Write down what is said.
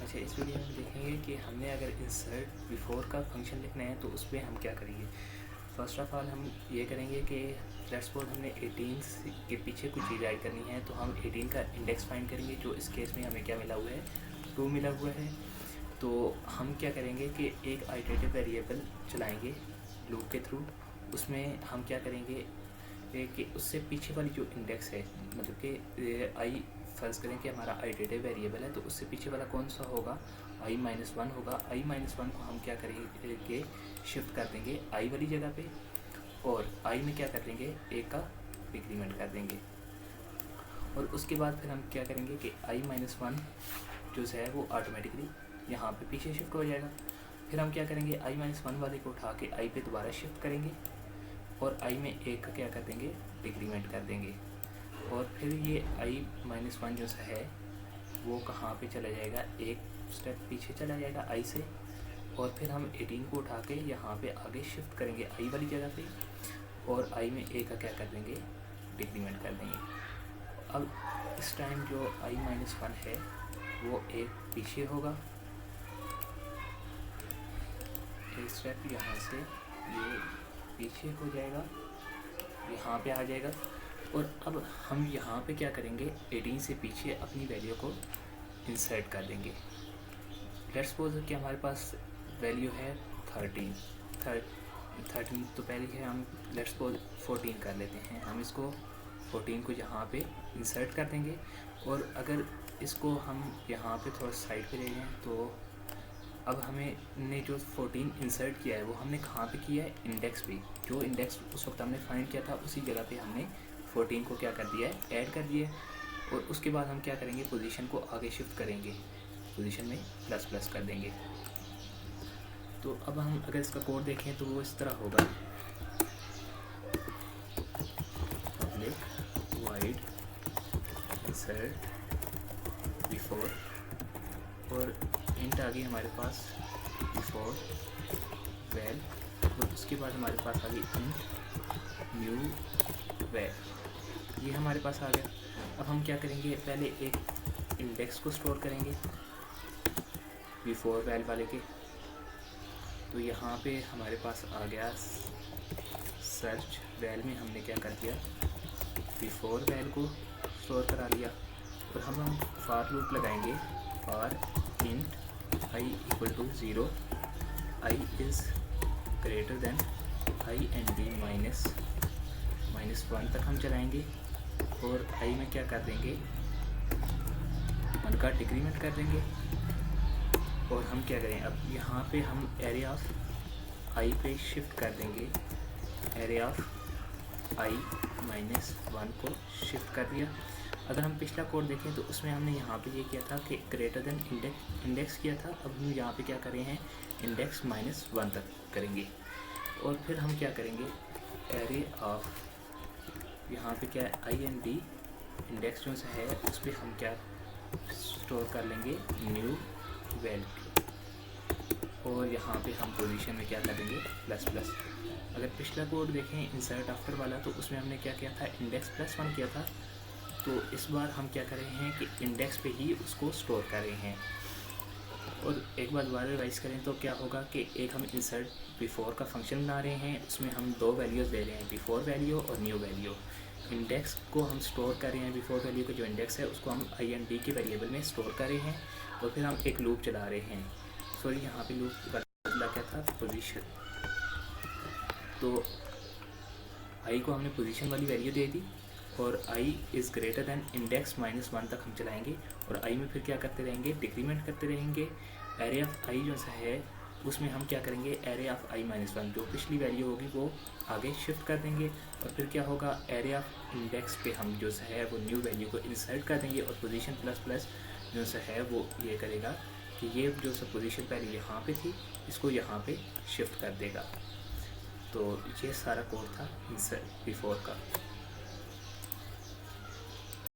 अच्छा, इस वीडियो में देखेंगे कि हमने अगर इंसर्ट बिफोर का फंक्शन लिखना है तो उस पर हम क्या करेंगे। फर्स्ट ऑफ ऑल हम ये करेंगे कि लेट्स सपोज हमने 18 के पीछे कुछ चीज़ ऐड करनी है, तो हम 18 का इंडेक्स फाइंड करेंगे, जो इस केस में हमें क्या मिला हुआ है, 2 मिला हुआ है। तो हम क्या करेंगे कि एक आइटरेटिव वेरिएबल चलाएंगे लूप के थ्रू। उसमें हम क्या करेंगे कि उससे पीछे वाली जो इंडेक्स है, मतलब कि आई फर्ज करें कि हमारा आइटरेटिव वेरिएबल है, तो उससे पीछे वाला कौन सा होगा, i-1 होगा। i-1 को हम क्या करेंगे कि शिफ्ट कर देंगे i वाली जगह पे, और i में क्या कर देंगे, a का डिक्रीमेंट कर देंगे। और उसके बाद फिर हम क्या करेंगे कि i-1 जो है वो ऑटोमेटिकली यहाँ पे पीछे शिफ्ट हो जाएगा। फिर हम क्या करेंगे, i-1 वाले को उठा के i पे दोबारा शिफ्ट करेंगे, और i में a का क्या कर देंगे, डिक्रीमेंट कर देंगे। और फिर ये i-1 जो है वो कहाँ पे चला जाएगा, एक स्टेप पीछे चला जाएगा i से, और फिर हम 18 को उठा के यहाँ पे आगे शिफ्ट करेंगे i वाली जगह पे, और i में a का क्या कर देंगे, डिक्रीमेंट कर देंगे। अब इस टाइम जो i-1 है वो एक पीछे होगा, एक स्टेप यहाँ से ये पीछे हो जाएगा, यहाँ पे आ जाएगा। और अब हम यहाँ पे क्या करेंगे, 18 से पीछे अपनी वैल्यू को इंसर्ट कर देंगे। लेट्स सपोज कि हमारे पास वैल्यू है 13, तो पहले है हम लेट्स सपोज 14 कर लेते हैं। हम इसको 14 को यहाँ पे इंसर्ट कर देंगे, और अगर इसको हम यहाँ पे थोड़ा साइड पे ले लें तो अब हमें ने जो 14 इंसर्ट किया है वो हमने कहाँ पे किया है, इंडेक्स पे। जो इंडेक्स उस वक्त हमने फाइंड किया था उसी जगह पे हमने 14 को क्या कर दिया है, ऐड कर दिया है। और उसके बाद हम क्या करेंगे, पोजीशन को आगे शिफ्ट करेंगे, पोजीशन में प्लस प्लस कर देंगे। तो अब हम अगर इसका कोड देखें तो वो इस तरह होगा, पब्लिक वाइड इंसर्ट बिफोर, और इंट आ गई हमारे पास बिफोर वैल, और उसके बाद हमारे पास आ गई इंट न्यू वैल। ये हमारे पास आ गया। अब हम क्या करेंगे, पहले एक इंडेक्स को स्टोर करेंगे बिफोर वैल वाले के। तो यहाँ पे हमारे पास आ गया सर्च वैल में हमने क्या कर दिया, बिफोर वैल को स्टोर करा लिया। और हम फॉर लूप लगाएंगे, for int i equal to 0, i is greater than i and d -1 तक हम चलाएंगे, और i में क्या कर देंगे, 1 का डिक्रीमेंट कर देंगे। और हम क्या करें, अब यहाँ पे हम एरे ऑफ i पे शिफ्ट कर देंगे, एरे ऑफ i-1 को शिफ्ट कर दिया। अगर हम पिछला कोड देखें तो उसमें हमने यहाँ पे ये किया था कि ग्रेटर देन इंडेक्स किया था। अब हम यहाँ पे क्या कर रहे हैं, इंडेक्स -1 तक करेंगे। और फिर हम क्या करेंगे, एरे ऑफ यहाँ पे क्या है, i एंड d इंडेक्स जो है उस पर हम क्या स्टोर कर लेंगे, न्यू वैल्यू, और यहाँ पे हम पोजीशन में क्या कर देंगे, प्लस प्लस। अगर पिछला कोड देखें इंसर्ट आफ्टर वाला, तो उसमें हमने क्या किया था, इंडेक्स +1 किया था। तो इस बार हम क्या कर रहे हैं कि इंडेक्स पे ही उसको स्टोर कर रहे हैं। और एक बार दोबारा रिवाइज करें तो क्या होगा कि एक हम इंसर्ट बिफोर का फंक्शन बना रहे हैं, उसमें हम 2 वैल्यूज़ ले रहे हैं, बिफोर वैल्यू और न्यू वैल्यू। इंडेक्स को हम स्टोर कर रहे हैं, बिफोर वैल्यू का जो इंडेक्स है उसको हम i एंड d के वेरिएबल में स्टोर कर रहे हैं। और फिर हम एक लूप चला रहे हैं, सॉरी यहाँ पे लूप बदला क्या था, पोजीशन। तो i को हमने पोजीशन वाली वैल्यू दे दी, और i is greater than index -1 तक हम चलाएंगे, और i में फिर क्या करते रहेंगे, डिक्रीमेंट करते रहेंगे। एरे ऑफ i जो है उसमें हम क्या करेंगे, एरे ऑफ i-1 जो पिछली वैल्यू होगी वो आगे शिफ्ट कर देंगे। और फिर क्या होगा, एरे ऑफ इंडेक्स पे हम जो है वो न्यू वैल्यू को इंसर्ट कर देंगे, और पोजीशन प्लस प्लस जो है वो ये करेगा कि ये जो पोजीशन पहले यहाँ पे थी इसको यहाँ पे शिफ्ट कर देगा। तो ये सारा कोड था इंसर्ट बिफोर का।